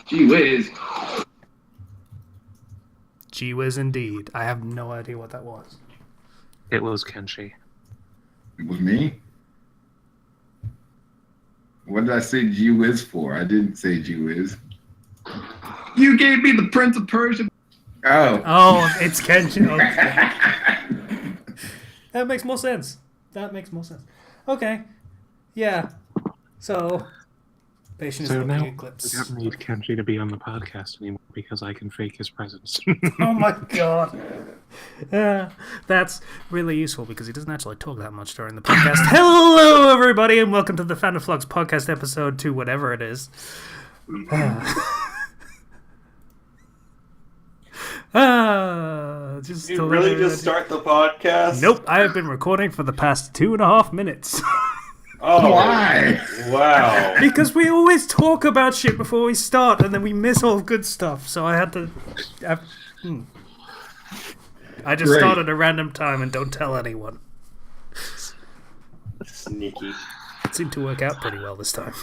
Gee whiz. Gee whiz indeed. I have no idea what that was. It was Kenchi. It was me? What did I say gee whiz for? I didn't say gee whiz. You gave me the Prince of Persia. Oh, it's Kenchi. Okay. That makes more sense. Okay. Yeah. So, patient is So looking now eclipse. I don't need Kenchi to be on the podcast anymore because I can fake his presence. Oh my god. That's really useful because he doesn't actually talk that much during the podcast. Hello, everybody, and welcome to the Fandom Flux podcast episode 2, whatever it is. Did you really just start the podcast? Nope, I have been recording for the past 2.5 minutes. Oh, why? Wow. Because we always talk about shit before we start, and then we miss all good stuff. So I had to. I just start at a random time and don't tell anyone. Sneaky. It seemed to work out pretty well this time.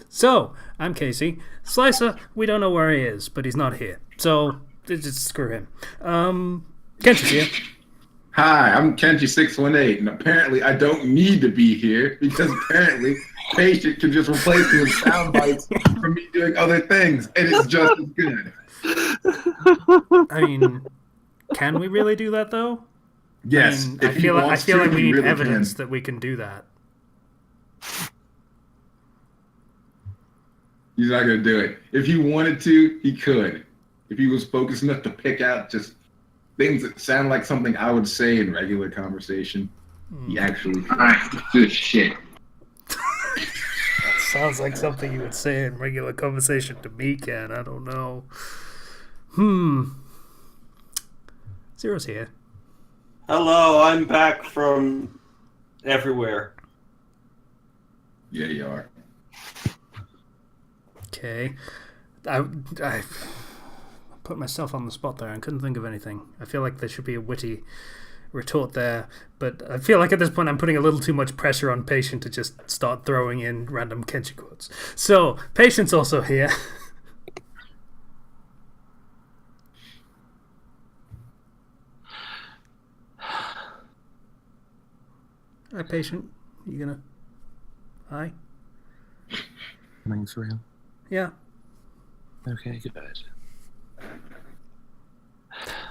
So, I'm Casey. Slicer, we don't know where he is, but he's not here. So, just screw him. Kenchi's here. Hi, I'm Kenchi618, and apparently I don't need to be here because apparently Patient can just replace me with sound bites from me doing other things, and it's just as good. I mean, can we really do that though? Yes, I feel like we need evidence that we can do that. He's not going to do it. If he wanted to, he could. If he was focused enough to pick out just things that sound like something I would say in regular conversation, he actually could. Good shit. Sounds like something you would say in regular conversation to me, Ken. I don't know. Zero's here. Hello, I'm back from everywhere. Yeah, you are. Okay. I put myself on the spot there. I couldn't think of anything. I feel like there should be a witty retort there, but I feel like at this point I'm putting a little too much pressure on Patient to just start throwing in random Kenchi quotes. So, Patient's also here. Hi, Patient. You gonna... Hi? Coming through. Yeah. Okay, good.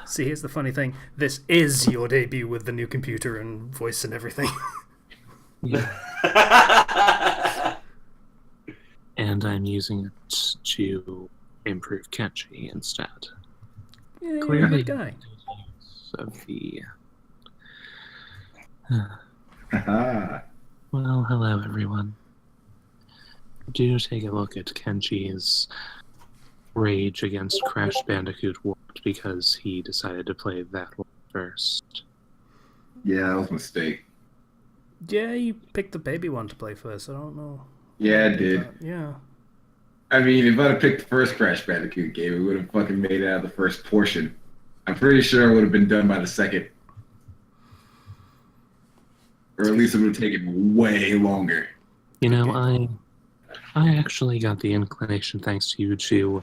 See, here's the funny thing. This is your debut with the new computer and voice and everything. Yeah. And I'm using it to improve Kenchi instead. Yeah, Clearly, good guy. Of the... Well, hello everyone. Do take a look at Kenchi's rage against Crash Bandicoot worked because he decided to play that one first. Yeah, that was a mistake. Yeah, you picked the baby one to play first. I don't know. Yeah, I did. Yeah. I mean, if I'd have picked the first Crash Bandicoot game, it would have fucking made it out of the first portion. I'm pretty sure it would have been done by the second. Or at least it would have taken way longer. You know, I actually got the inclination, thanks to you, to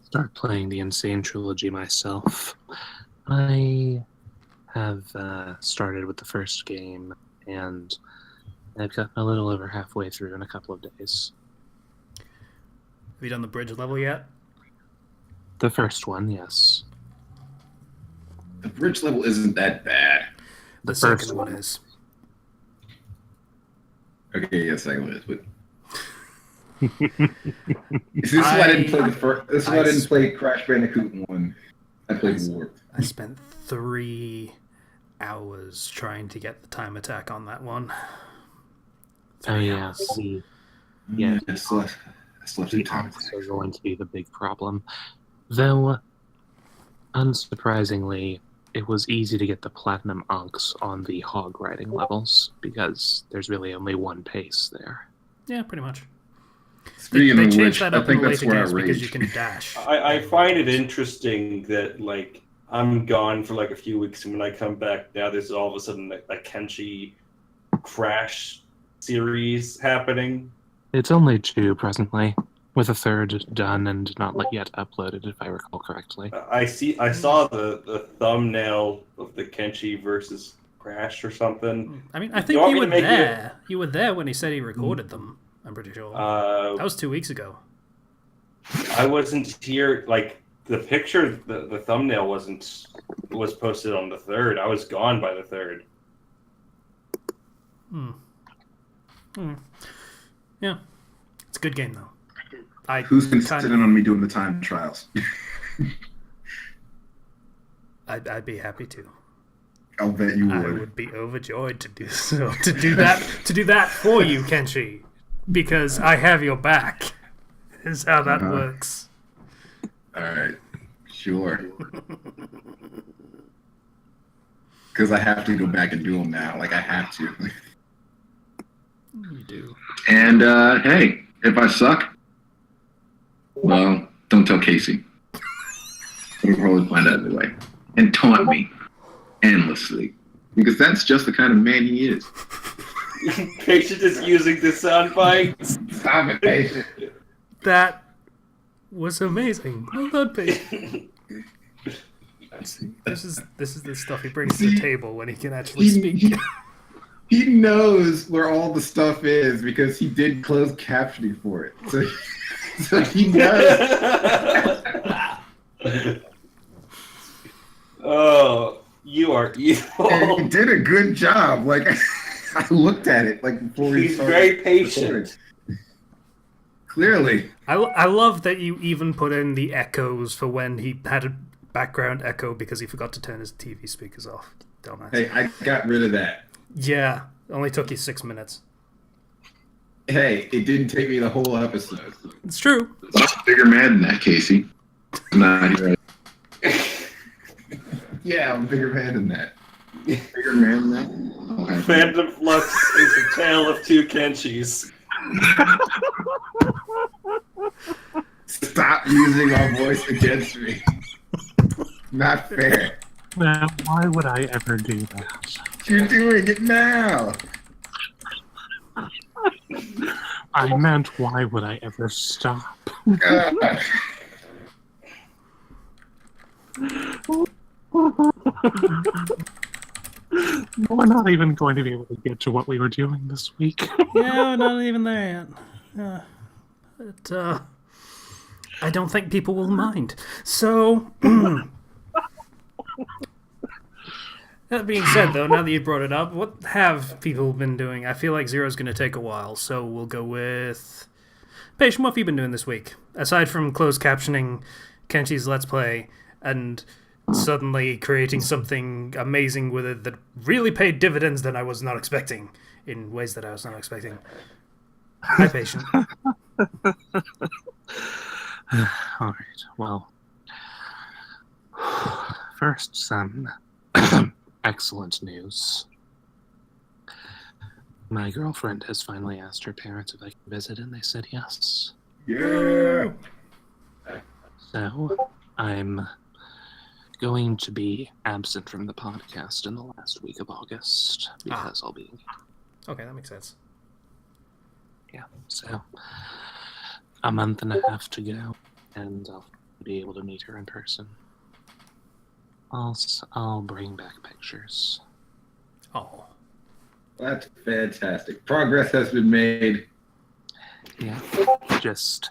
start playing the Insane Trilogy myself. I have started with the first game, and I've gotten a little over halfway through in a couple of days. Have you done the bridge level yet? The first one, yes. The bridge level isn't that bad. The first second one is. Okay, yeah, second one is, but... This is why I didn't play the first. This is why I didn't play Crash Bandicoot 1. I played Warped. I spent 3 hours trying to get the time attack on that one. Oh yeah, yeah. I slept The arcs are going to be the big problem. Though, unsurprisingly, it was easy to get the platinum onks on the hog riding levels because there's really only one pace there. Yeah, pretty much. Speaking they of changed which, that I up in think the that's later where I games because rage. you can dash. I find it interesting that, like, I'm gone for like a few weeks, and when I come back, now there's all of a sudden a Kenchi Crash series happening? It's only 2 presently, with a 3rd done and not yet uploaded, if I recall correctly. I saw the thumbnail of the Kenchi versus Crash or something. I mean, I think you were there. You were there when he said he recorded them. I'm pretty sure. That was 2 weeks ago. I wasn't here. Like the picture, the thumbnail was posted on the 3rd. I was gone by the 3rd. Yeah, it's a good game though. Who's insisting on me doing the time trials? I'd be happy to. I'll bet you would. I would be overjoyed to do so. To do that for you, Kenchi, because I have your back. Is how that works. All right, sure. Because I have to go back and do them now. Like I have to. You do. And hey, if I suck, well, don't tell Casey. We'll probably find out anyway. And taunt me endlessly. Because that's just the kind of man he is. Patient is using the sound bites. Stop it, Patient. That was amazing. Well done, Patient. This is the stuff he brings to the table when he can actually speak. He knows where all the stuff is because he did closed captioning for it. So he knows. Oh, you are evil. And he did a good job. Like I looked at it like before we started. He's very patient. Clearly. I love that you even put in the echoes for when he had a background echo because he forgot to turn his TV speakers off. Dumbass. Hey, I got rid of that. Yeah, only took you 6 minutes. Hey, it didn't take me the whole episode. It's true. I'm a bigger man than that, Casey. Not here. Yeah, I'm a bigger man than that. Bigger man than that? Okay. Fandom Flux is a tale of 2 Kenchis. Stop using my voice against me. Not fair. Now, why would I ever do that? You're doing it now. I meant, why would I ever stop? We're not even going to be able to get to what we were doing this week. Yeah, we're not even there yet. But, I don't think people will mind. So, that being said, though, now that you brought it up, what have people been doing? I feel like Zero's going to take a while, so we'll go with... Patient, what have you been doing this week? Aside from closed captioning Kenchi's Let's Play, and suddenly creating something amazing with it that really paid dividends that I was not expecting, in ways that I was not expecting. Hi, Patient. Alright, well... First, some excellent news. My girlfriend has finally asked her parents if I can visit, and they said yes. Yeah. So, I'm going to be absent from the podcast in the last week of August, because I'll be... Okay, that makes sense. Yeah, so... a month and a half to go, and I'll be able to meet her in person. I'll bring back pictures. Oh. That's fantastic. Progress has been made. Yeah, just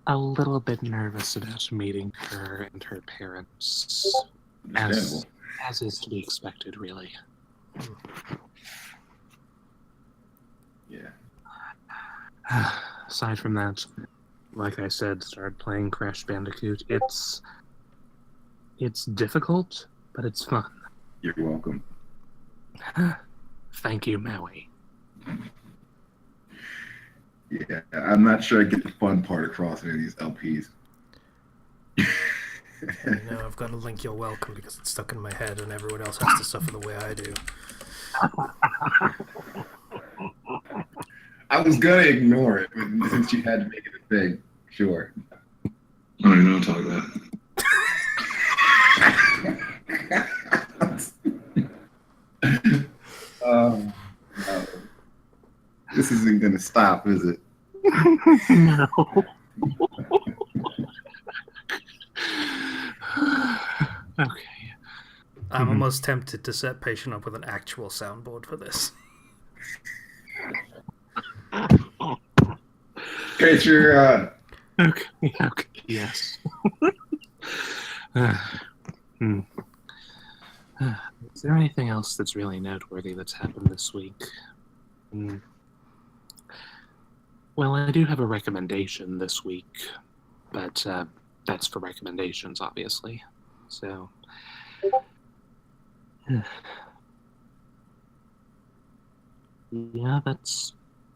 a little bit nervous about meeting her and her parents, as is to be expected, really. Yeah. Aside from that, like I said, started playing Crash Bandicoot. It's difficult, but it's fun. You're welcome. Thank you, Maui. Yeah, I'm not sure I get the fun part across any of these LPs. No, I've got to link you're welcome because it's stuck in my head and everyone else has to suffer the way I do. I was gonna ignore it, but since you had to make it a thing, sure. I don't even know what I'm talking about. This isn't gonna stop, is it? No. Okay. I'm almost tempted to set Patient up with an actual soundboard for this. Okay, sure. Okay. Yes. Is there anything else that's really noteworthy that's happened this week? Well, I do have a recommendation this week, but that's for recommendations, obviously. So, yeah, that's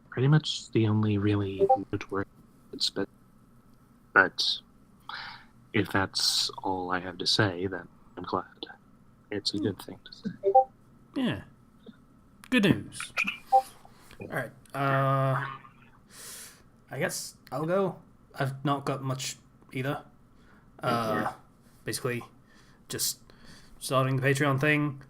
pretty much the only really noteworthy. But if that's all I have to say, then I'm glad. It's a good thing to say. Yeah. Good news. Alright. I guess I'll go. I've not got much either. Basically, just starting the Patreon thing,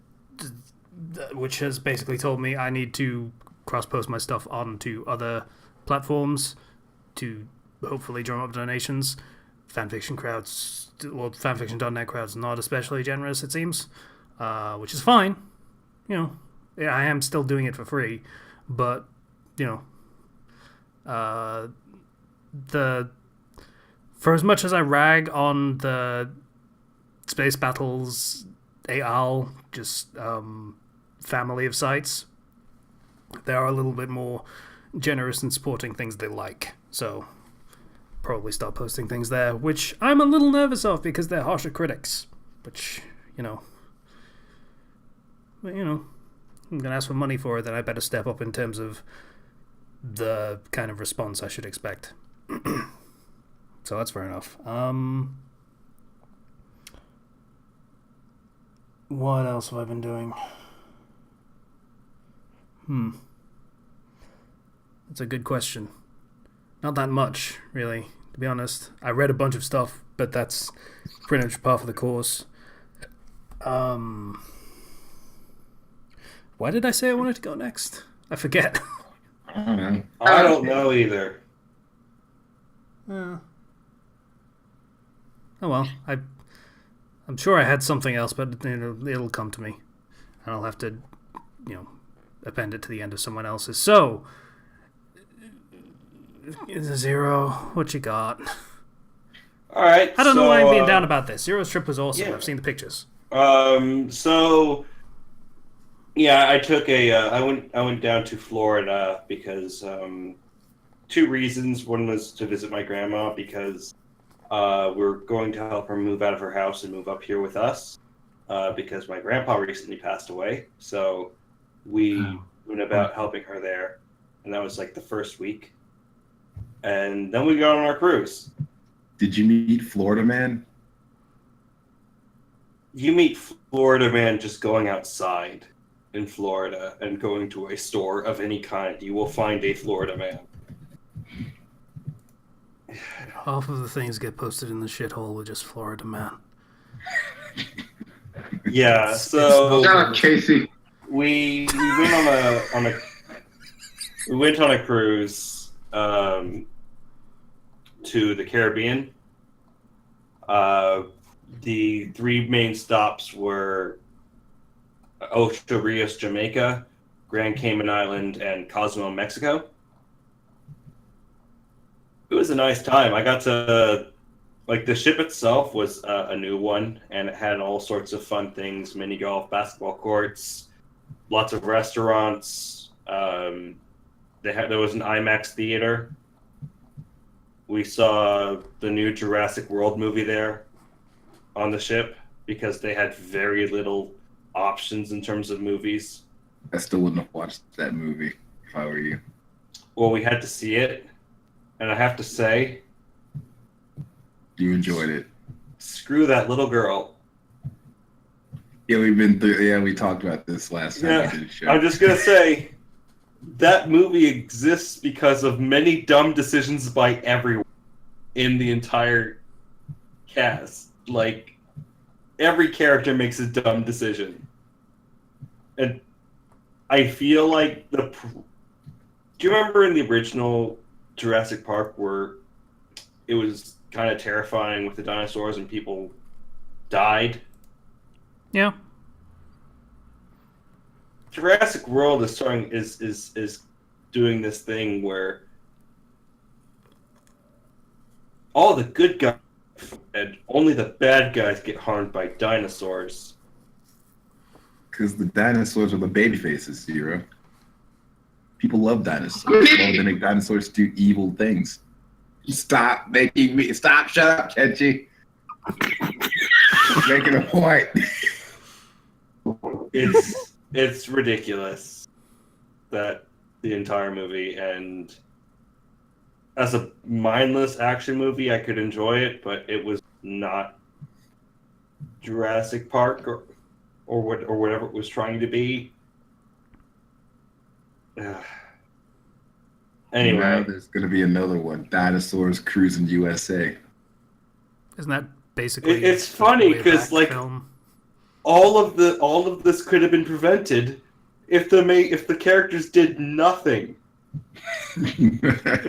which has basically told me I need to cross-post my stuff onto other platforms to hopefully drum up donations. Fanfiction crowds, well, fanfiction.net crowds not especially generous, it seems, which is fine. You know, I am still doing it for free, but, you know, for as much as I rag on the Space Battles AL, just family of sites, they are a little bit more generous in supporting things they like, so probably start posting things there, which I'm a little nervous of because they're harsher critics, which, but, I'm gonna ask for money for it, then I better step up in terms of the kind of response I should expect. So that's fair enough. What else have I been doing? That's a good question. Not that much, really, to be honest. I read a bunch of stuff, but that's pretty much part of the course. Why did I say I wanted to go next? I forget. I don't know. I don't know either. Oh well, I'm sure I had something else, but it'll come to me, and I'll have to, append it to the end of someone else's. So, Zero, what you got? All right. I don't know why I'm being down about this. Zero's trip was awesome. Yeah. I've seen the pictures. So, yeah, I took I went down to Florida because two reasons. One was to visit my grandma because we're going to help her move out of her house and move up here with us because my grandpa recently passed away. So we went about helping her there, and that was like the first week. And then we got on our cruise. Did you meet Florida Man? You meet Florida Man just going outside in Florida and going to a store of any kind. You will find a Florida Man. Half of the things get posted in the shithole with just Florida Man. Yeah, so Shout out, Casey. we went on a cruise to the Caribbean. The three main stops were Ocho Rios, Jamaica, Grand Cayman Island, and Cozumel, Mexico. It was a nice time. I got to, the ship itself was a new one, and it had all sorts of fun things, mini golf, basketball courts, lots of restaurants. There was an IMAX theater. We saw the new Jurassic World movie there on the ship because they had very little options in terms of movies. I still wouldn't have watched that movie if I were you. Well, we had to see it, and I have to say, You enjoyed it. screw that little girl. Yeah, we talked about this last time we did a show. I'm just gonna say, that movie exists because of many dumb decisions by everyone in the entire cast. Like, every character makes a dumb decision. And I feel like Do you remember in the original Jurassic Park where it was kind of terrifying with the dinosaurs and people died? Yeah. Jurassic World is doing this thing where all the good guys and only the bad guys get harmed by dinosaurs. Because the dinosaurs are the baby faces, Zero. People love dinosaurs. Well, they make dinosaurs do evil things. Stop making me... Stop, shut up, Kenchi. Making a point. It's ridiculous, that the entire movie, and as a mindless action movie, I could enjoy it, but it was not Jurassic Park or whatever it was trying to be. Anyway, Now there's going to be another one. Dinosaurs Cruising USA. Isn't that basically? It's funny because like film? all of this could have been prevented if the characters did nothing. They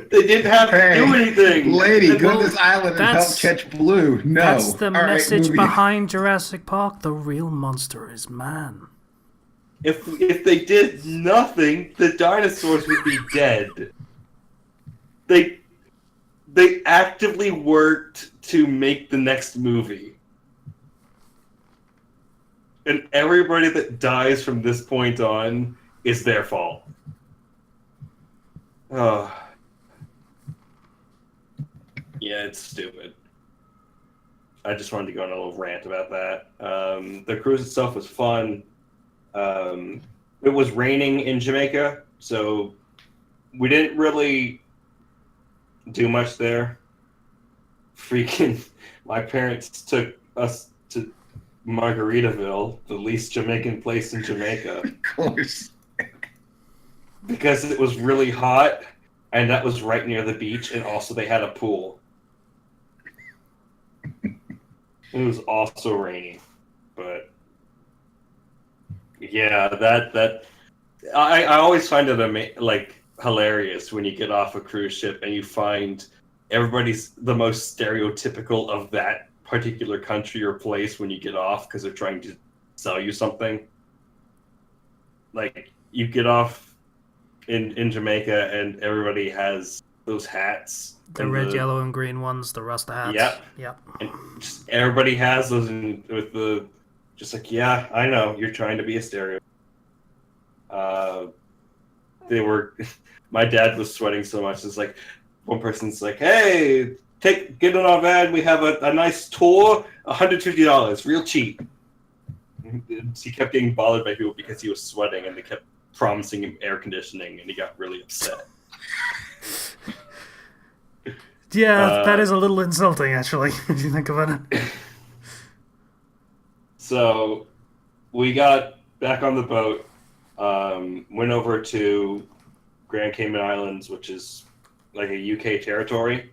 didn't have to do anything. Lady, go to this island and help catch Blue. No. That's the message movie. behind Jurassic Park. The real monster is man. If they did nothing, the dinosaurs would be dead. They actively worked to make the next movie. And everybody that dies from this point on is their fault. Oh. Yeah, it's stupid. I just wanted to go on a little rant about that. The cruise itself was fun. It was raining in Jamaica, so we didn't really do much there. Freaking, my parents took us to Margaritaville, the least Jamaican place in Jamaica. Of course. Because it was really hot, and that was right near the beach, and also they had a pool. It was also rainy, but yeah, that I always find it like hilarious when you get off a cruise ship and you find everybody's the most stereotypical of that particular country or place when you get off because they're trying to sell you something. Like you get off in Jamaica and everybody has those hats. The red, yellow, and green ones, the Rasta hats. Yep. Yep. And just everybody has those with the just like, yeah, I know, you're trying to be a stereo. My dad was sweating so much. It's like one person's like, hey, get in our van, we have a nice tour, $150, real cheap. He kept getting bothered by people because he was sweating and they kept promising him air conditioning and he got really upset. Yeah, that is a little insulting, actually, if you think about it. So we got back on the boat, went over to Grand Cayman Islands, which is like a UK territory.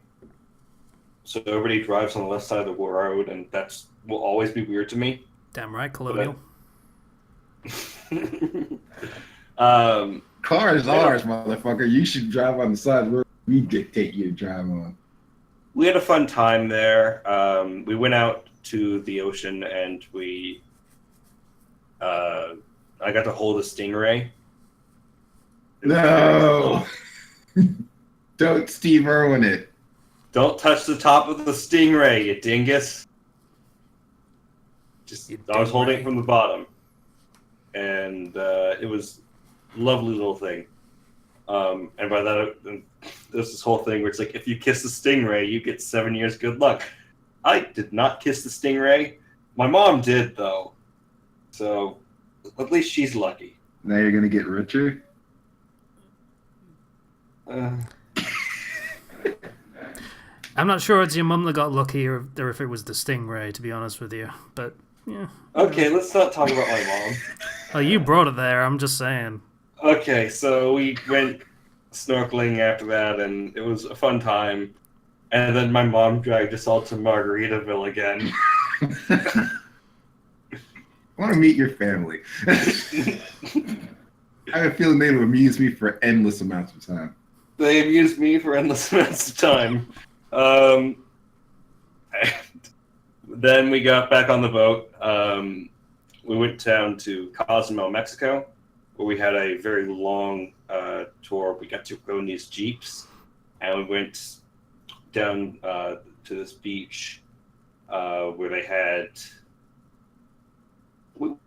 So everybody drives on the left side of the road, and that's will always be weird to me. Damn right, colonial. Car is ours, motherfucker. You should drive on the side of the road we dictate you to drive on. We had a fun time there. We went out to the ocean and I got to hold a stingray. No! Don't Steve Irwin it. Don't touch the top of the stingray, you dingus. I was holding it from the bottom. And it was a lovely little thing. And by that, there's this whole thing where it's like, if you kiss the stingray, you get 7 years good luck. I did not kiss the stingray. My mom did, though. So, at least she's lucky. Now you're going to get richer? I'm not sure it's your mum that got lucky or if it was the stingray, to be honest with you. But, yeah. Okay, let's not talk about my mom. Oh, you brought it there, I'm just saying. Okay, so we went snorkeling after that, and it was a fun time. And then my mom dragged us all to Margaritaville again. I want to meet your family. I have a feeling they would amuse me for endless amounts of time. They amused me for endless amounts of time. Then we got back on the boat. We went down to Cozumel, Mexico, where we had a very long tour. We got to go in these jeeps, and we went down to this beach where they had.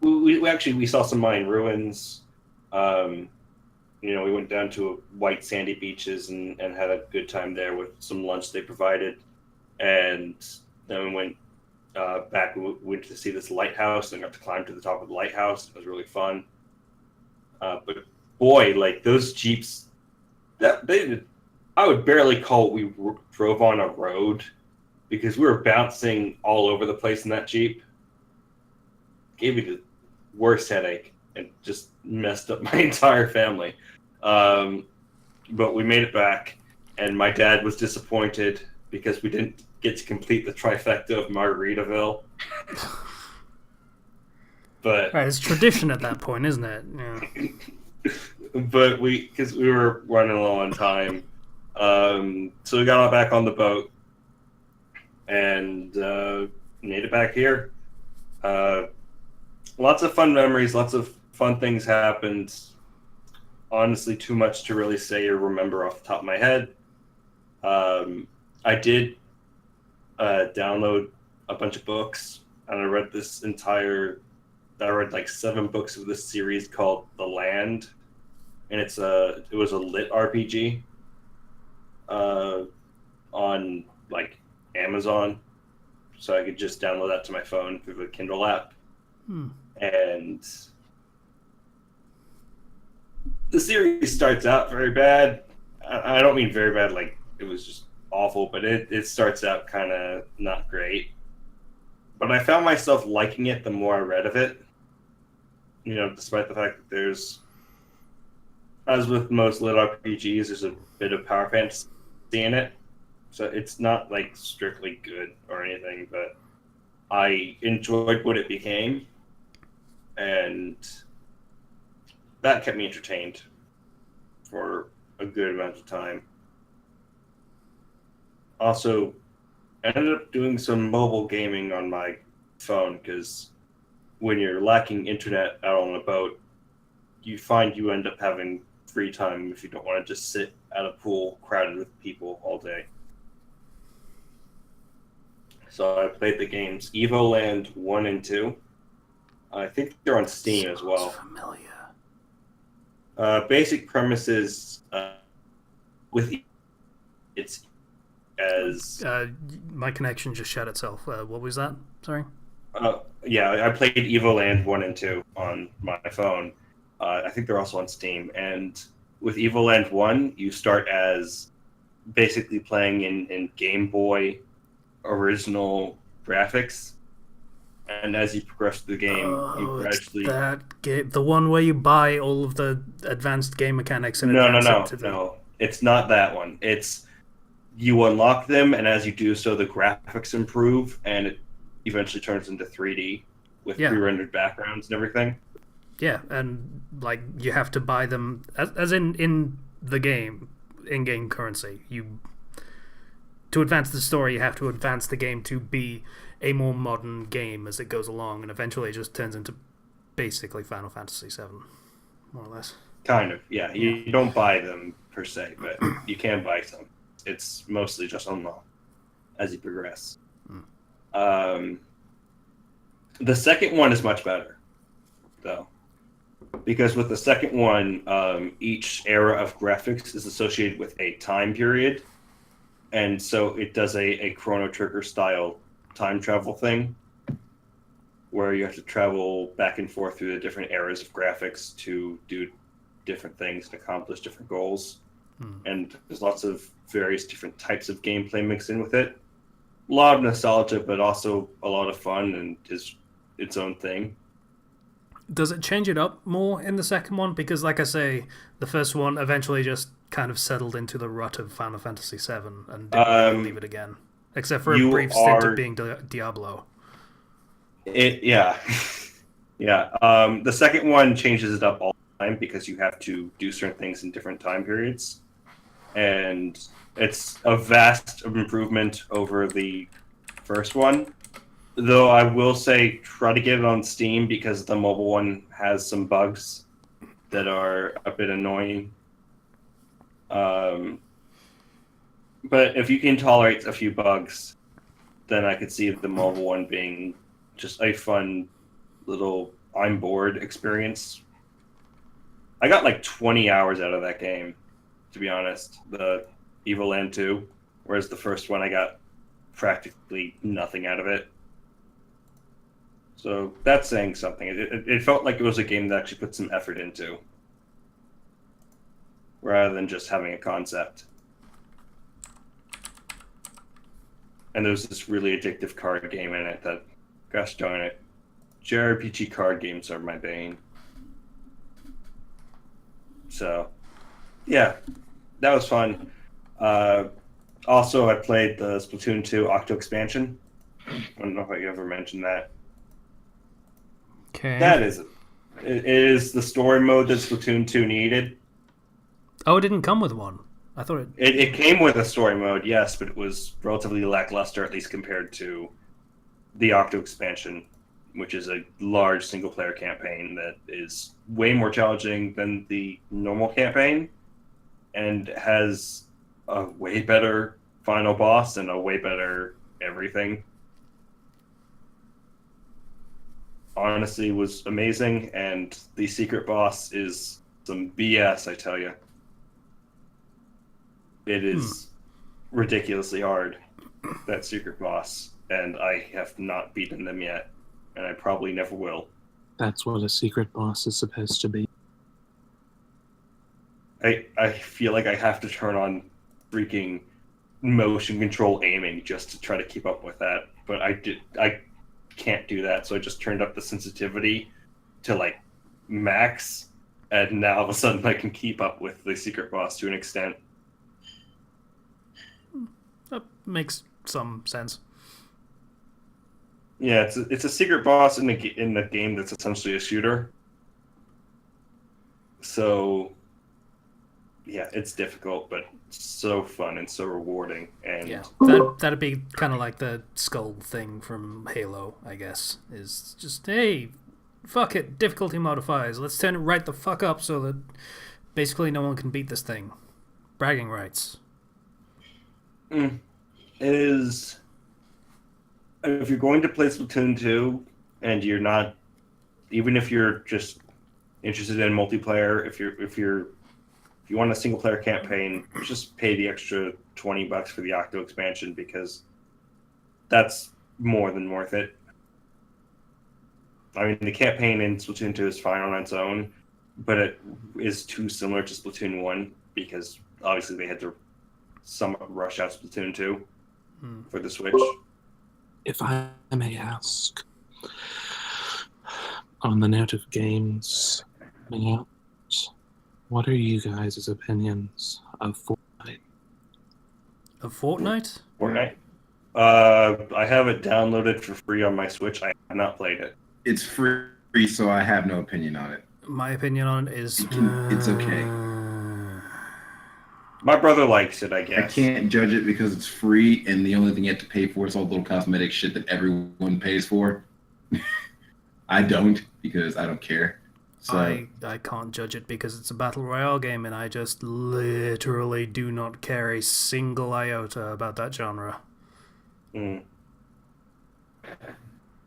We saw some Mayan ruins. We went down to white sandy beaches and had a good time there with some lunch they provided, and then we went back. We went to see this lighthouse and got to climb to the top of the lighthouse. It was really fun. But boy, like those jeeps, I would barely call what we drove on a road because we were bouncing all over the place in that jeep. Gave me the worst headache and just messed up my entire family. But we made it back, and my dad was disappointed because we didn't get to complete the trifecta of Margaritaville. But right, it's tradition at that point, isn't it? Yeah. But because we were running low on time, so we got back on the boat and made it back here. Lots of fun memories, lots of fun things happened. Honestly, too much to really say or remember off the top of my head. I did download a bunch of books, and I read like 7 books of this series called The Land, and it was a lit RPG on like Amazon, so I could just download that to my phone through the Kindle app. And the series starts out very bad. I don't mean very bad like it was just awful, but it starts out kind of not great. But I found myself liking it the more I read of it. Despite the fact that there's, as with most lit RPGs, there's a bit of power fantasy in it. So it's not like strictly good or anything, but I enjoyed what it became. And that kept me entertained for a good amount of time. Also, I ended up doing some mobile gaming on my phone because when you're lacking internet out on a boat, you find you end up having free time if you don't want to just sit at a pool crowded with people all day. So I played the games Evoland 1 and 2. I think they're on Steam as well. Familiar. Basic premises with it's as my connection just shut itself. What was that? Sorry. Yeah, I played Evoland 1 and 2 on my phone. I think they're also on Steam. And with Evoland 1, you start as basically playing in Game Boy original graphics. And as you progress through the game, you gradually... that game, the one where you buy all of the advanced game mechanics and No. It's not that one. It's you unlock them, and as you do so, the graphics improve, and it eventually turns into 3D with pre-rendered backgrounds and everything. Yeah, and like you have to buy them as in the game, in-game currency. To advance the story, you have to advance the game to be a more modern game as it goes along, and eventually it just turns into basically Final Fantasy VII, more or less. Kind of, yeah. You don't buy them per se, but you can buy some. It's mostly just unlocked as you progress. The second one is much better, though, because with the second one, each era of graphics is associated with a time period, and so it does a Chrono Trigger style time travel thing where you have to travel back and forth through the different eras of graphics to do different things and accomplish different goals. And there's lots of various different types of gameplay mixed in with it. A lot of nostalgia, but also a lot of fun and is its own thing. Does it change it up more in the second one? Because, like I say, the first one eventually just kind of settled into the rut of Final Fantasy VII and didn't really leave it again. Except for a brief stint of being Diablo. Yeah. The second one changes it up all the because you have to do certain things in different time periods. And it's a vast improvement over the first one. Though I will say try to get it on Steam because the mobile one has some bugs that are a bit annoying. But if you can tolerate a few bugs, then I could see the mobile one being just a fun little I'm bored experience. I got like 20 hours out of that game, to be honest. The Evoland 2, whereas the first one I got practically nothing out of it. So that's saying something. It felt like it was a game that actually put some effort into, rather than just having a concept. And there was this really addictive card game in it that, gosh darn it, JRPG card games are my bane. So, yeah, that was fun. Also, I played the Splatoon 2 Octo expansion. I don't know if you ever mentioned that. Okay. It is the story mode that Splatoon 2 needed. Oh, it didn't come with one. I thought It came with a story mode, yes, but it was relatively lackluster, at least compared to the Octo expansion, which is a large single-player campaign that is way more challenging than the normal campaign, and has a way better final boss and a way better everything. Honestly, was amazing, and the secret boss is some BS, I tell you. It is ridiculously hard, that secret boss, and I have not beaten them yet, and I probably never will. That's what a secret boss is supposed to be. I feel like I have to turn on freaking motion control aiming just to try to keep up with that, but I can't do that, so I just turned up the sensitivity to like max, and now all of a sudden I can keep up with the secret boss to an extent. that makes some sense. Yeah, it's a secret boss in the game that's essentially a shooter. So, yeah, it's difficult, but so fun and so rewarding. And Yeah, that'd be kind of like the skull thing from Halo, I guess. Is just, hey, fuck it, difficulty modifiers. Let's turn it right the fuck up so that basically no one can beat this thing. Bragging rights. it is. If you're going to play Splatoon 2 and you're not, even if you're just interested in multiplayer, if you want a single player campaign, just pay the extra $20 for the Octo expansion, because that's more than worth it. I mean, the campaign in Splatoon 2 is fine on its own, but it is too similar to Splatoon 1 because obviously they had to somewhat rush out Splatoon 2 for the Switch. If I may ask, on the note of games coming out, what are you guys' opinions of Fortnite? Of Fortnite? Fortnite? I have it downloaded for free on my Switch. I have not played it. It's free, so I have no opinion on it. My opinion on it is... It's okay. My brother likes it, I I guess. can't judge it because it's free, and the only thing you have to pay for is all the little cosmetic shit that everyone pays for. I don't, because I don't care. So I can't judge it because it's a battle royale game, and I just literally do not care a single iota about that genre.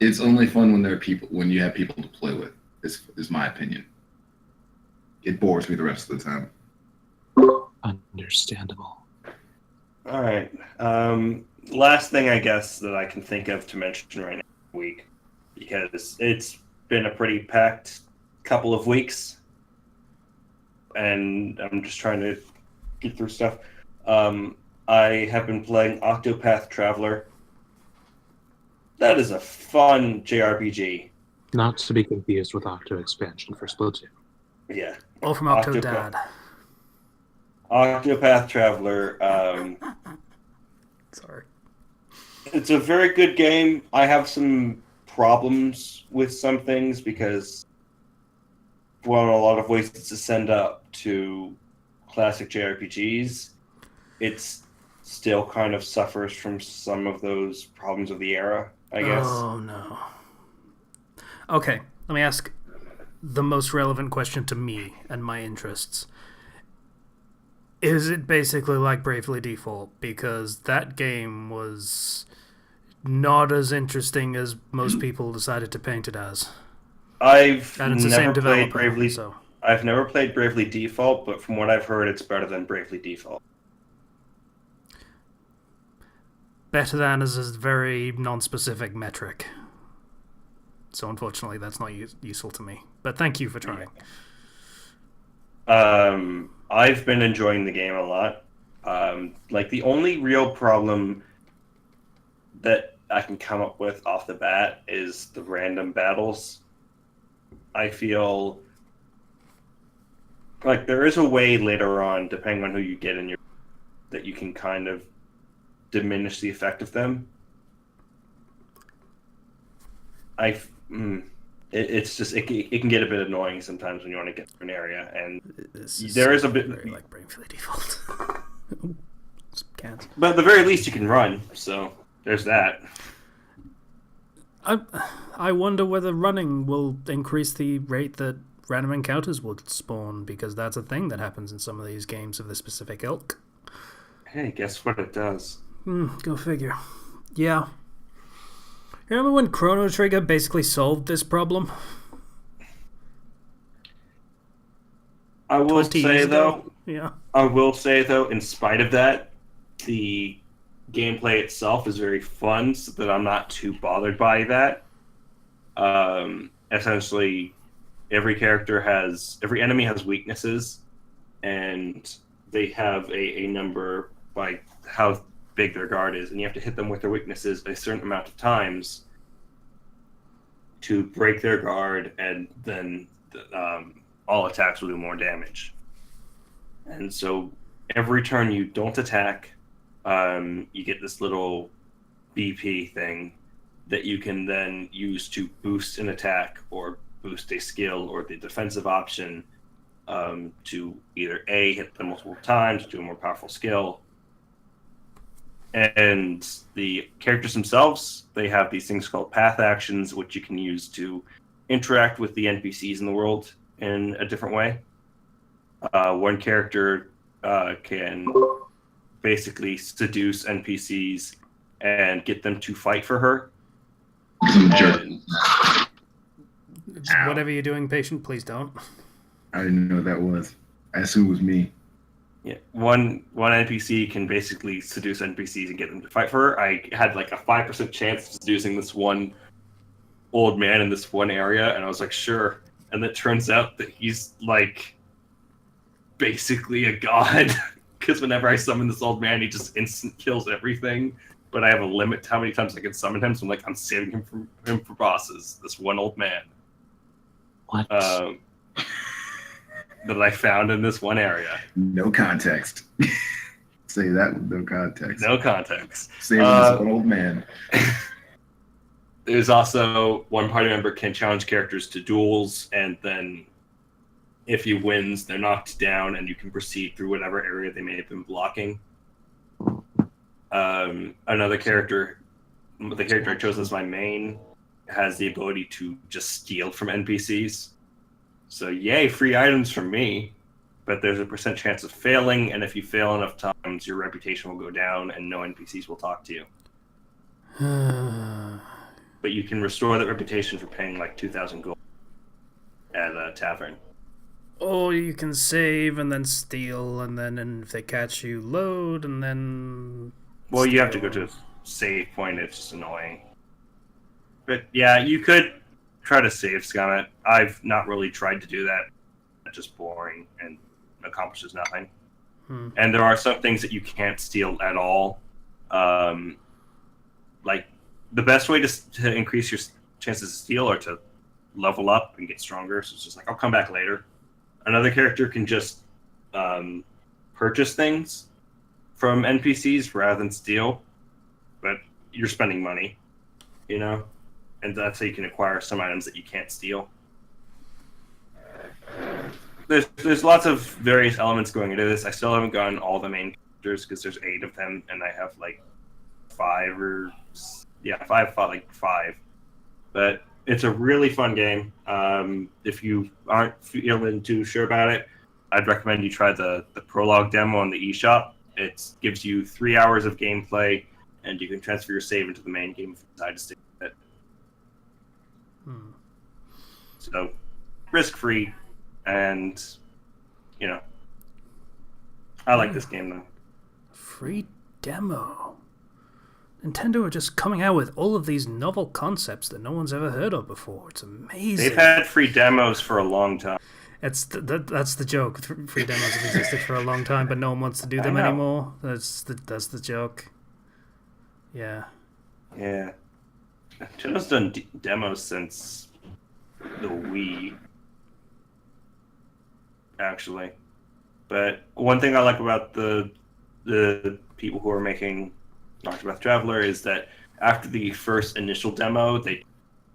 it's only fun when you have people to play with. Is my opinion. It bores me the rest of the time. Understandable. All right. Last thing, I guess, that I can think of to mention right now week, because it's been a pretty packed couple of weeks, and I'm just trying to get through stuff. I have been playing Octopath Traveler. That is a fun JRPG. Not to be confused with Octo expansion for Splatoon. Yeah. Or from Octodad. Octopath Traveler. Sorry. It's a very good game. I have some problems with some things because well, in a lot of ways, it's a send up to classic JRPGs. It's still kind of suffers from some of those problems of the era, I guess. Oh, no. Okay, let me ask the most relevant question to me and my interests. Is it basically like Bravely Default? Because that game was not as interesting as most people decided to paint it as. I've And it's the never same played developer, Bravely. so... I've never played Bravely Default, but from what I've heard, it's better than Bravely Default. Better than is a very non-specific metric. So unfortunately, that's not useful to me. But thank you for trying. I've been enjoying the game a lot. Like, the only real problem that I can come up with off the bat is the random battles. I feel like there is a way later on, depending on who you get in your, that you can kind of diminish the effect of them. It's just it can get a bit annoying sometimes when you want to get through an area, and there is a bit very like Bravely Default. Can't. But at the very least, you can run. So there's that. I wonder whether running will increase the rate that random encounters will spawn, because that's a thing that happens in some of these games of the specific ilk. Hey, guess what it does? Go figure. Yeah. Remember when Chrono Trigger basically solved this problem? I will say though, in spite of that, the gameplay itself is very fun, so that I'm not too bothered by that. Essentially, every enemy has weaknesses, and they have a number by how big their guard is, and you have to hit them with their weaknesses a certain amount of times to break their guard, and then all attacks will do more damage. And so every turn you don't attack, you get this little BP thing that you can then use to boost an attack or boost a skill or the defensive option, to either A, hit them multiple times, do a more powerful skill. And the characters themselves, they have these things called path actions, which you can use to interact with the NPCs in the world in a different way. One character can basically seduce NPCs and get them to fight for her. Whatever you're doing, patient, please don't. I didn't know what that was. I assumed it was me. Yeah, one NPC can basically seduce NPCs and get them to fight for her. I had like a 5% chance of seducing this one old man in this one area, and I was like, sure. And it turns out that he's like basically a god, because whenever I summon this old man, he just instant kills everything. But I have a limit to how many times I can summon him, so I'm like, I'm saving him for bosses. This one old man. What? That I found in this one area. No context. Say that with no context. No context. Saving this one old man. There's also one party member can challenge characters to duels, and then if he wins, they're knocked down, and you can proceed through whatever area they may have been blocking. Another character, the character I chose as my main, has the ability to just steal from NPCs. So yay, free items from me, but there's a % chance of failing, and if you fail enough times, your reputation will go down and no NPCs will talk to you. But you can restore that reputation for paying like 2,000 gold at a tavern. Or you can save and then steal, and then if they catch you, load, and then... Well, you have to go to a save point, it's just annoying. But yeah, you could try to save scum it. I've not really tried to do that. It's just boring and accomplishes nothing. And there are some things that you can't steal at all. Like, the best way to increase your chances to steal are to level up and get stronger. So it's just like, I'll come back later. Another character can just purchase things from NPCs rather than steal. But you're spending money, you know? And that's how you can acquire some items that you can't steal. there's lots of various elements going into this. I still haven't gotten all the main characters because there's 8 of them, and I have like 5 or like 5. But it's a really fun game. If you aren't feeling too sure about it, I'd recommend you try the prologue demo on the eShop. It gives you 3 hours of gameplay, and you can transfer your save into the main game if you decide to stick with it. So, risk-free, and, you know, I like this game, though. Free demo. Nintendo are just coming out with all of these novel concepts that no one's ever heard of before. It's amazing. They've had free demos for a long time. That's the joke. Free demos have existed for a long time, but no one wants to do them anymore. That's the joke. Yeah. Yeah. Nintendo's done demos since the Wii, actually. But one thing I like about the people who are making Octopath Traveler is that after the first initial demo, they took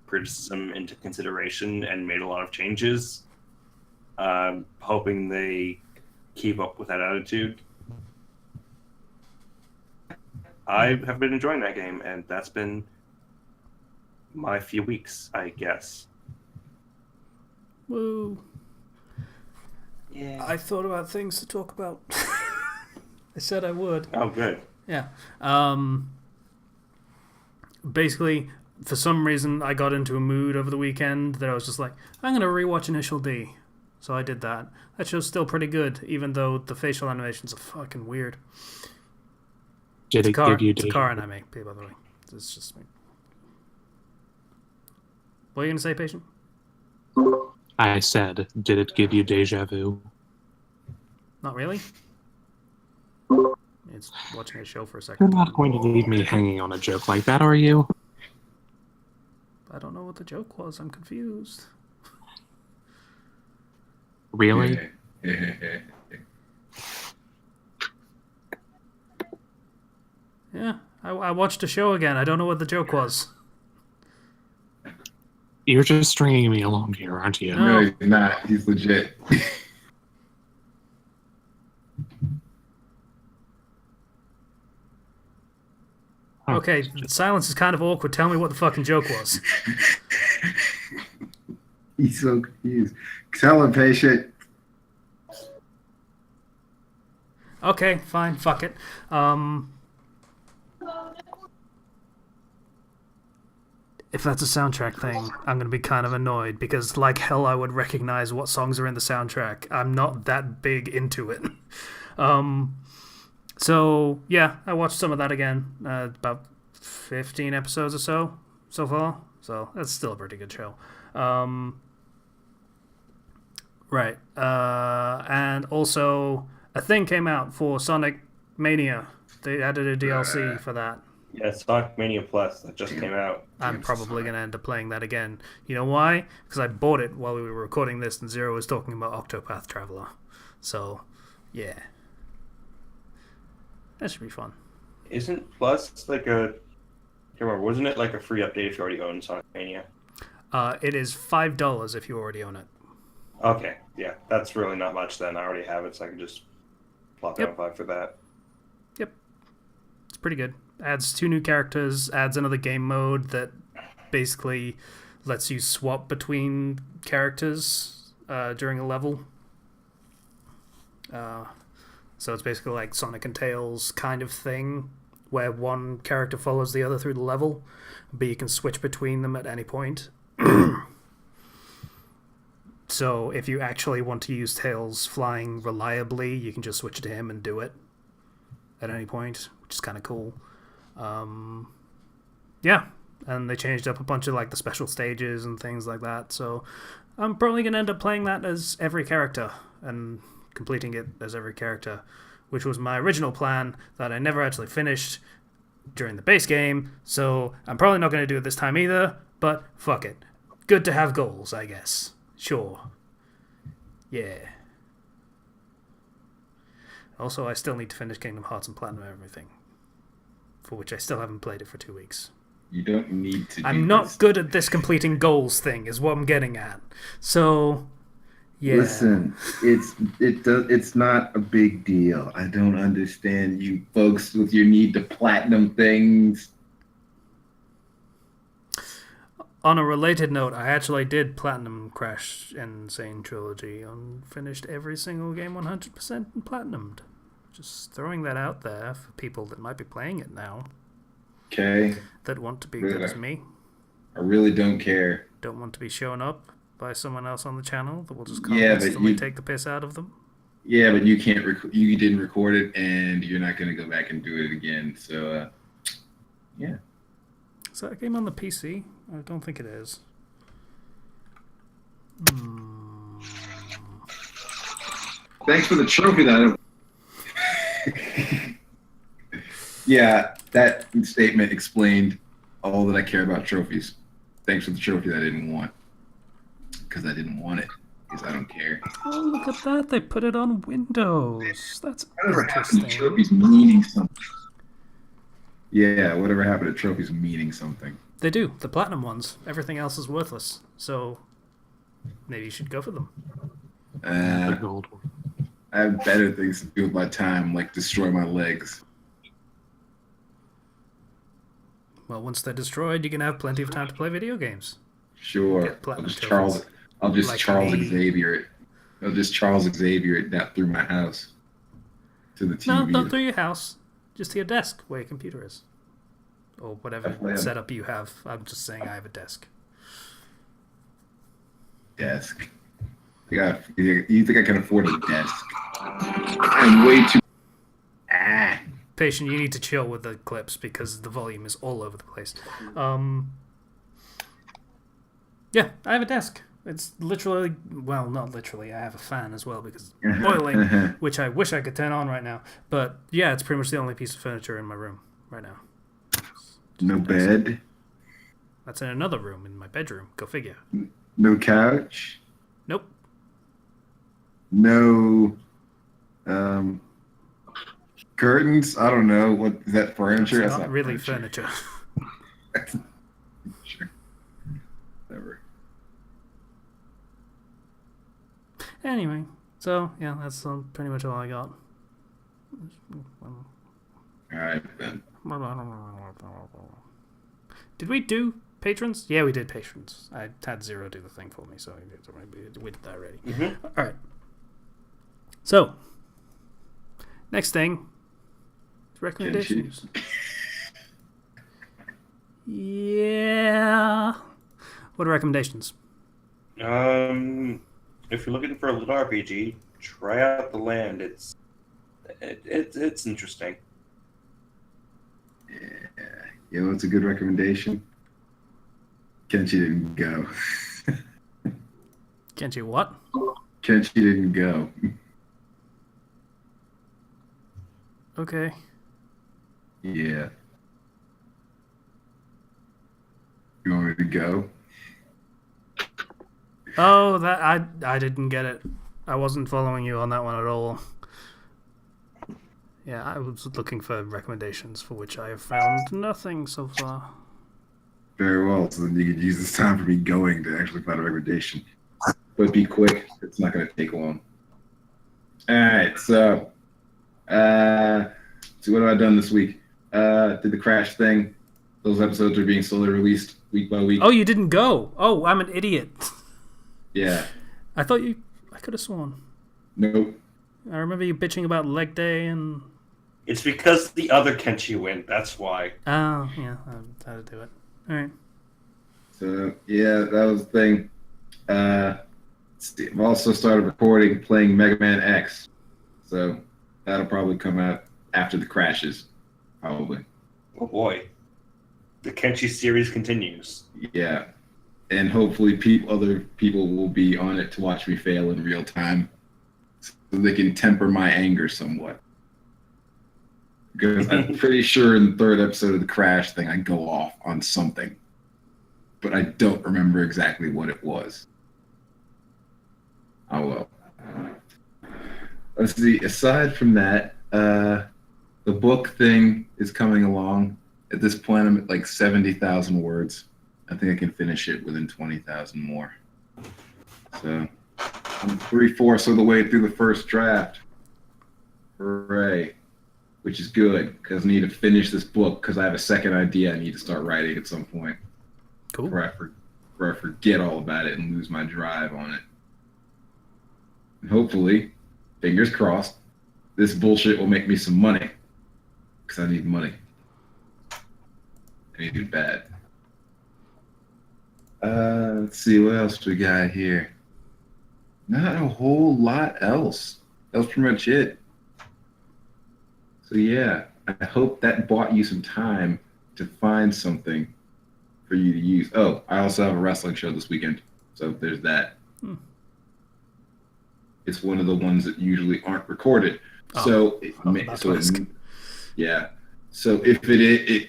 criticism into consideration and made a lot of changes, hoping they keep up with that attitude. I have been enjoying that game, and that's been my few weeks, I guess. Woo. Yeah. I thought about things to talk about. I said I would. Oh, good. Yeah. Basically, for some reason, I got into a mood over the weekend that I was just like, I'm going to rewatch Initial D. So I did that. That show's still pretty good, even though the facial animations are fucking weird. Did it give you It's a car anime, by the way. It's just me. What are you going to say, Patient? I said, did it give you deja vu? Not really. It's watching a show for a second. You're not going to leave me hanging on a joke like that, are you? I don't know what the joke was. I'm confused. Really? Yeah, I watched a show again. I don't know what the joke was. You're just stringing me along here, aren't you? No, he's not. He's legit. Okay, the silence is kind of awkward. Tell me what the fucking joke was. He's so confused. Tell him, Patient. Okay, fine. Fuck it. If that's a soundtrack thing, I'm going to be kind of annoyed because, like hell, I would recognize what songs are in the soundtrack. I'm not that big into it. So, yeah, I watched some of that again. About 15 episodes or so far. So, that's still a pretty good show. Right. And also, a thing came out for Sonic Mania. They added a DLC for that. Yeah, Sonic Mania Plus that just came out. I'm probably going to end up playing that again. You know why? Because I bought it while we were recording this and Zero was talking about Octopath Traveler. So, yeah. That should be fun. Isn't Plus like a... I can't remember, wasn't it like a free update if you already own Sonic Mania? It is $5 if you already own it. Okay, yeah, that's really not much then. I already have it, so I can just plop down 5 for that. Yep. It's pretty good. Adds 2 new characters, adds another game mode that basically lets you swap between characters during a level. So it's basically like Sonic and Tails kind of thing, where one character follows the other through the level, but you can switch between them at any point. So if you actually want to use Tails flying reliably, you can just switch to him and do it at any point, which is kind of cool. Yeah, and they changed up a bunch of like the special stages and things like that. So I'm probably going to end up playing that as every character and completing it as every character, which was my original plan that I never actually finished during the base game. So I'm probably not going to do it this time either, but fuck it. Good to have goals, I guess. Sure. Yeah. Also, I still need to finish Kingdom Hearts and Platinum Everything, for which I still haven't played it for 2 weeks. You don't need to. I'm not good at this completing goals thing, is what I'm getting at. So, Yeah. Listen, it's not a big deal. I don't understand you folks with your need to platinum things. On a related note, I actually did platinum Crash Insane Trilogy and finished every single game 100% and platinumed. Just throwing that out there for people that might be playing it now. Okay. That want to be Really? good as me. I really don't care. Don't want to be shown up by someone else on the channel that will just come Yeah, but instantly you- take the piss out of them. Yeah, but you can't. You didn't record it, and you're not going to go back and do it again. So, yeah. Is that a game on the PC? I don't think it is. Thanks for the trophy. Yeah, that statement explained all that I care about trophies. Thanks for the trophy that I didn't want. Because I didn't want it. Because I don't care. Oh, look at that. They put it on Windows. That's Whatever happened to interesting. trophies meaning something? Yeah, whatever happened to trophies meaning something? They do. The platinum ones. Everything else is worthless. So maybe you should go for them. The gold one. I have better things to do with my time, like destroy my legs. Well, once they're destroyed, you can have plenty of time to play video games. Sure. Get platinum I'll just Like Charles me. Xavier it. I'll just Charles Xavier it down through my house to the TV. No, not through your house. Just to your desk where your computer is. Or whatever Yeah. setup you have. I'm just saying I have a desk. Desk. You think I can afford a desk? I'm way too. Patient, you need to chill with the clips because the volume is all over the place. Yeah, I have a desk. It's literally, well, not literally. I have a fan as well because it's boiling, which I wish I could turn on right now. But yeah, it's pretty much the only piece of furniture in my room right now. No bed. That's in another room in my bedroom. Go figure. No couch. Nope. No. Curtains. I don't know. What is that? Furniture? It's That's not really furniture. Sure. Whatever. Anyway, so yeah, that's pretty much all I got. All right then. Did we do patrons? Yeah, we did patrons. I had Zero do the thing for me, so we did that already. Mm-hmm. All right. So, next thing, recommendations. Yeah. What are recommendations? If you're looking for a little RPG, try out The Land. It's interesting. Yeah. You know what's a good recommendation? Kenchi didn't go. Kenchi, what? Kenchi didn't go. Okay. Yeah. You want me to go? Oh, that I didn't get it. I wasn't following you on that one at all. Yeah, I was looking for recommendations for which I have found nothing so far. Very well. So then you could use this time for me going to actually find a recommendation. But be quick. It's not going to take long. All right. So what have I done this week? Did the Crash thing. Those episodes are being slowly released week by week. Oh, you didn't go. Oh, I'm an idiot. Yeah. I thought you... I could have sworn. Nope. I remember you bitching about leg day and... It's because the other Kenchi went. That's why. Oh, yeah. That'll do it. All right. So, yeah, that was the thing. I've also started recording playing Mega Man X. So that'll probably come out after the crashes. Probably. Oh boy. The Kenchi series continues. Yeah. And hopefully other people will be on it to watch me fail in real time. So they can temper my anger somewhat. Because I'm pretty sure in the third episode of the Crash thing, I go off on something. But I don't remember exactly what it was. Oh well. Let's see. Aside from that, the book thing is coming along. At this point, I'm at like 70,000 words. I think I can finish it within 20,000 more. So I'm 3/4 of the way through the first draft. Hooray. Which is good, because I need to finish this book, because I have a second idea I need to start writing at some point. Cool. Before I forget all about it and lose my drive on it. And hopefully, fingers crossed, this bullshit will make me some money. Because I need money. I need it bad. Let's see, what else we got here? Not a whole lot else. That was pretty much it. So yeah, I hope that bought you some time to find something for you to use. Oh, I also have a wrestling show this weekend, so there's that. It's one of the ones that usually aren't recorded. So yeah. So if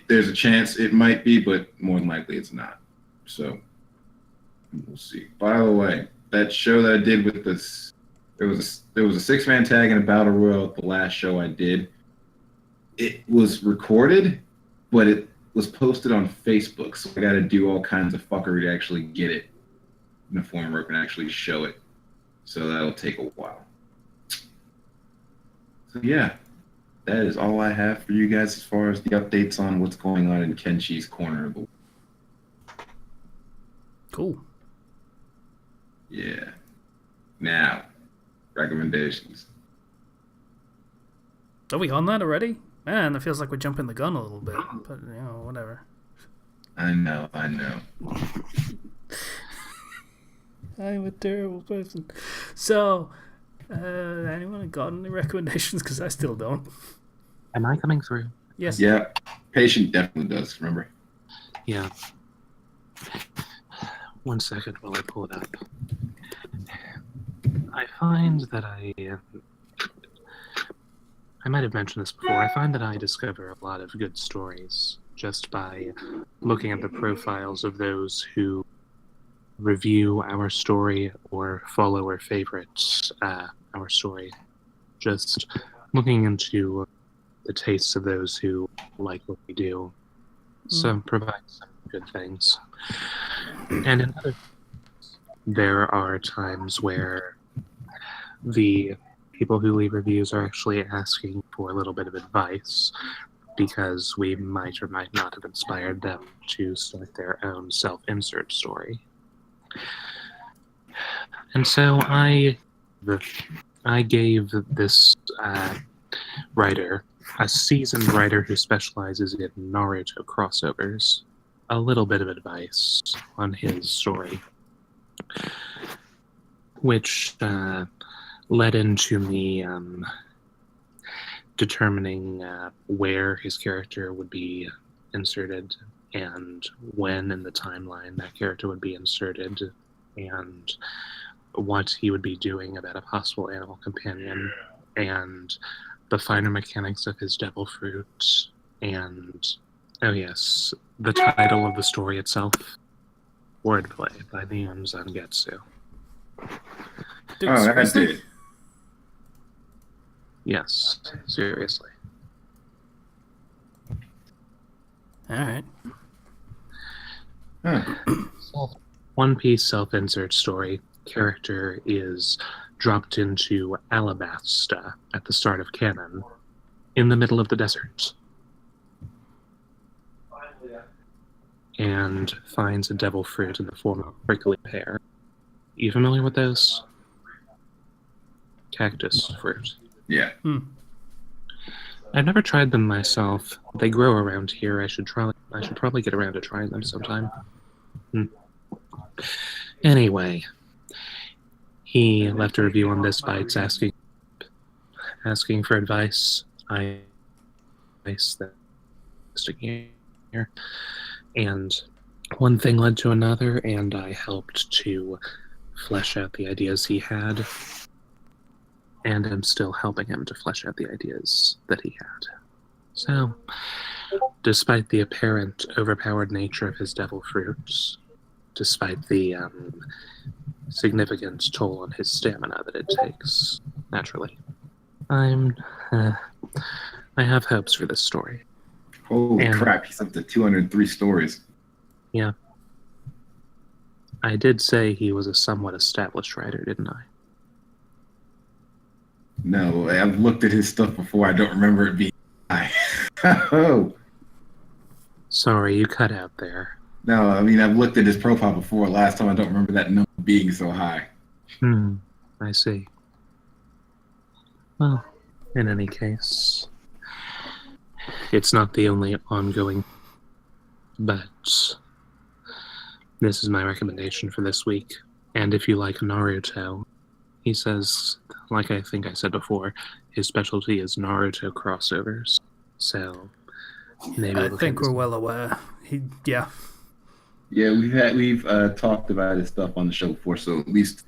there's a chance it might be, but more than likely it's not. So we'll see. By the way, that show that I did with this, there was a 6-man tag and a battle royal at the last show I did. It was recorded, but it was posted on Facebook, so I got to do all kinds of fuckery to actually get it in a form where I can actually show it. So that'll take a while. So yeah, that is all I have for you guys as far as the updates on what's going on in Kenchi's corner of the world. Cool. Yeah. Now, recommendations. Are we on that already? Man, it feels like we're jumping the gun a little bit, but whatever. I know. I'm a terrible person. So, anyone got any recommendations? Because I still don't. Am I coming through? Yes. Yeah, Patient definitely does, remember? Yeah. 1 second while I pull it up. I find that I might have mentioned this before. I find that I discover a lot of good stories just by looking at the profiles of those who review our story or follow or favorite our story. Just looking into the tastes of those who like what we do. So provide some good things. And in other, there are times where the people who leave reviews are actually asking for a little bit of advice because we might or might not have inspired them to start their own self-insert story. And so I gave this writer, a seasoned writer who specializes in Naruto crossovers, a little bit of advice on his story, which led into me determining where his character would be inserted and when in the timeline that character would be inserted and what he would be doing about a possible animal companion and the finer mechanics of his devil fruit and, oh yes, the title of the story itself, Wordplay by Neon Zangetsu. Dude, that's it. Yes, seriously. Alright. One Piece self-insert story. Character is dropped into Alabasta at the start of canon, in the middle of the desert, and finds a devil fruit in the form of a prickly pear. You familiar with those? Cactus fruit. Yeah. I've never tried them myself. They grow around here. I should probably get around to trying them sometime. Anyway, he left a review on This Bites asking for advice. I sticking here, and one thing led to another, and I helped to flesh out the ideas he had, and am still helping him to flesh out the ideas that he had. So, despite the apparent overpowered nature of his devil fruits, despite the significant toll on his stamina that it takes, naturally, I have hopes for this story. Holy crap, he's up to 203 stories. Yeah. I did say he was a somewhat established writer, didn't I? No, I've looked at his stuff before. I don't remember it being high. Oh. Sorry, you cut out there. No, I mean, I've looked at his profile before. Last time I don't remember that number being so high. I see. Well, in any case, it's not the only ongoing, but this is my recommendation for this week. And if you like Naruto, he says, like I think I said before, his specialty is Naruto crossovers. So maybe I think we're well aware. Yeah, we've talked about his stuff on the show before, so at least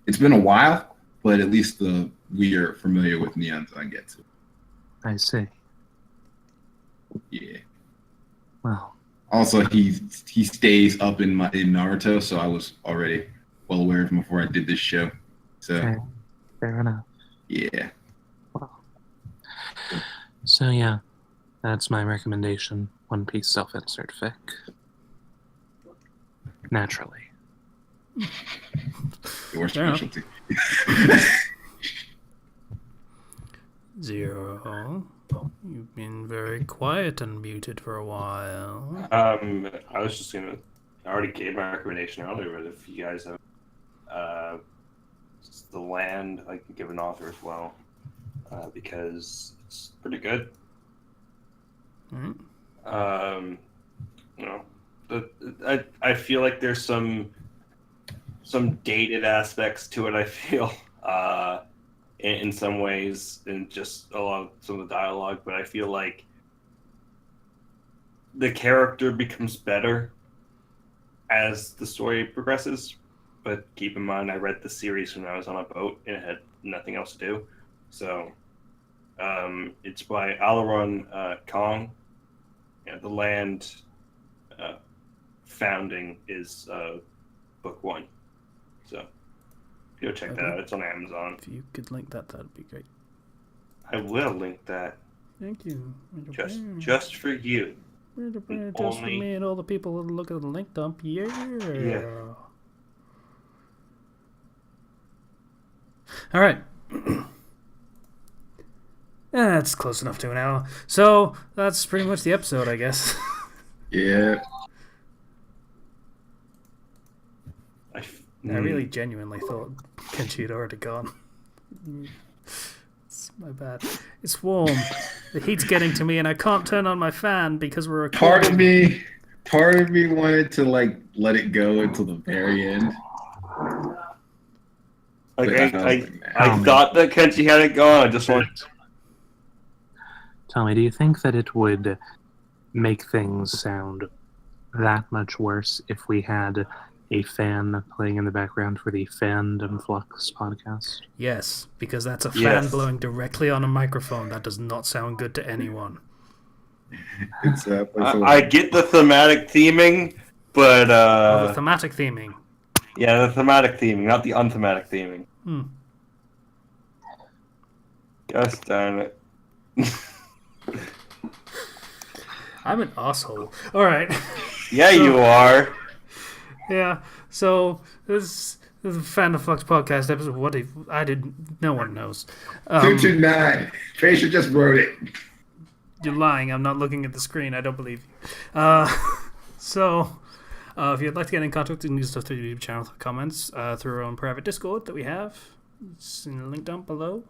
it's been a while, but at least we are familiar with Neon Zangetsu. I see. Yeah. Well. Also, he stays up in Naruto, so I was already well aware of him before I did this show. So. Okay. Fair enough. Yeah. Well. So yeah, that's my recommendation. One Piece self-insert fic. Naturally. Your specialty. Zero. You've been very quiet and muted for a while. I was just I already gave my recommendation earlier, but if you guys have The Land, I can give an author as well, because it's pretty good. Mm-hmm. I feel like there's some dated aspects to it. I feel in some ways, and just a lot of some of the dialogue. But I feel like the character becomes better as the story progresses. But keep in mind, I read the series when I was on a boat and it had nothing else to do. So it's by Alaron Kong. Yeah, The Land Founding is book 1. So go check that out. It's on Amazon. If you could link that, that'd be great. I will link that. Thank you. Just for you. Just for me and all the people that look at the link dump. Yeah. All right. That's close enough to an hour. So that's pretty much the episode, I guess. Yeah. I really genuinely thought Kenchi had already gone. It's my bad. It's warm. The heat's getting to me, and I can't turn on my fan because we're recording. Part of me wanted to let it go until the very end. Okay, I thought that Kenchi had it gone. I just wanted. Tommy, do you think that it would make things sound that much worse if we had a fan playing in the background for the Fandom Flux podcast? Yes, because that's a fan blowing directly on a microphone. That does not sound good to anyone. I get the thematic theming, but the thematic theming. Yeah, the thematic theming, not the unthematic theming. Gosh darn it. I'm an asshole. All right. Yeah, you are. Yeah. So this is a Fandom Flux podcast episode. What if I did? No one knows. 229. Tracer just wrote it. You're lying. I'm not looking at the screen. I don't believe you. So if you'd like to get in contact, you can do stuff through the YouTube channel, comments, through our own private Discord that we have. It's in the link down below.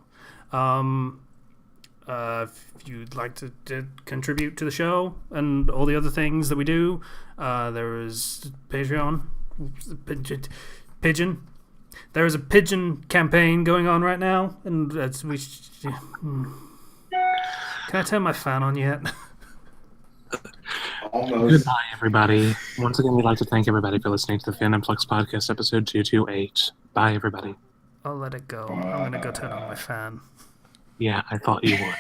If you'd like to contribute to the show and all the other things that we do, there is Patreon, Pigeon. There is a Pigeon campaign going on right now, and can I turn my fan on yet? Almost. Goodbye, everybody. Once again, we'd like to thank everybody for listening to the Fandom Flux podcast, episode 228. Bye, everybody. I'll let it go. I'm gonna go turn on my fan. Yeah, I thought you would.